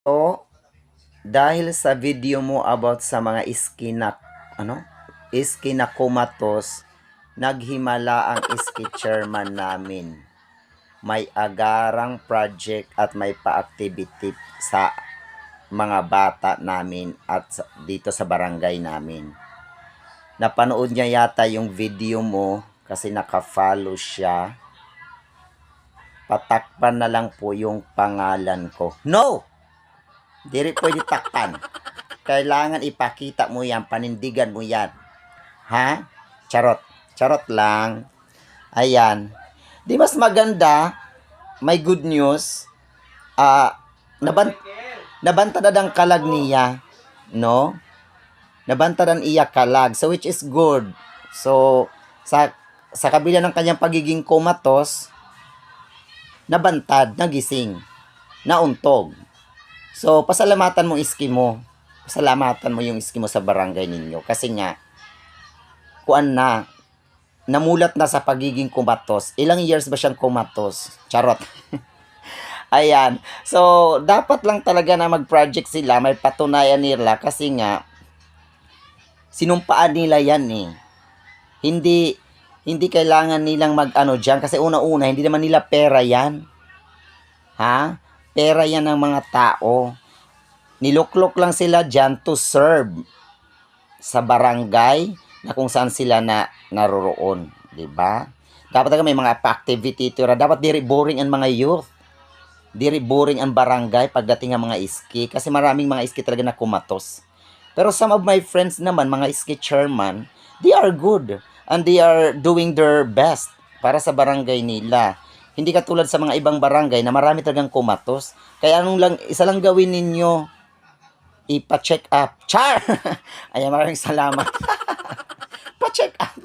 So, dahil sa video mo about sa mga iski na kumatos, naghimala ang iski chairman namin. May agarang project at may pa-activity sa mga bata namin at dito sa barangay namin. Napanood niya yata yung video mo kasi naka-follow siya. Patakpan na lang po yung pangalan ko. No! Diri pwede takpan. Kailangan ipakita mo yan, panindigan mo yan. Ha? Charot. Charot lang. Ayan. Di mas maganda, may good news. Nabantadan ang kalag niya. No? Nabantadan iya kalag. So, which is good. So, sa kabila ng kanyang pagiging komatos, nabantad, nagising, nauntog. So, pasalamatan mo iski mo. Pasalamatan mo yung iski mo sa barangay ninyo. Kasi nga, namulat na sa pagiging kumatos. Ilang years ba siyang kumatos? Charot. Ayan. So, dapat lang talaga na mag-project sila. May patunayan nila. Kasi nga, sinumpaan nila yan eh. Hindi kailangan nilang mag-ano dyan. Kasi una-una, hindi naman nila pera yan. Ha? Pera yan ng mga tao. Niluklok lang sila dyan to serve sa barangay na kung saan sila naroroon. Diba? Dapat talaga may mga activity ito. Dapat diri boring ang mga youth. Diri boring ang barangay pagdating ng mga iski. Kasi maraming mga iski talaga na kumatos. Pero some of my friends naman, mga iski chairman, they are good. And they are doing their best para sa barangay nila. Hindi katulad sa mga ibang barangay na marami talagang kumatos. Kaya isa lang gawin ninyo, ipa-check up. Char! Ayan, maraming salamat. Pa-check up.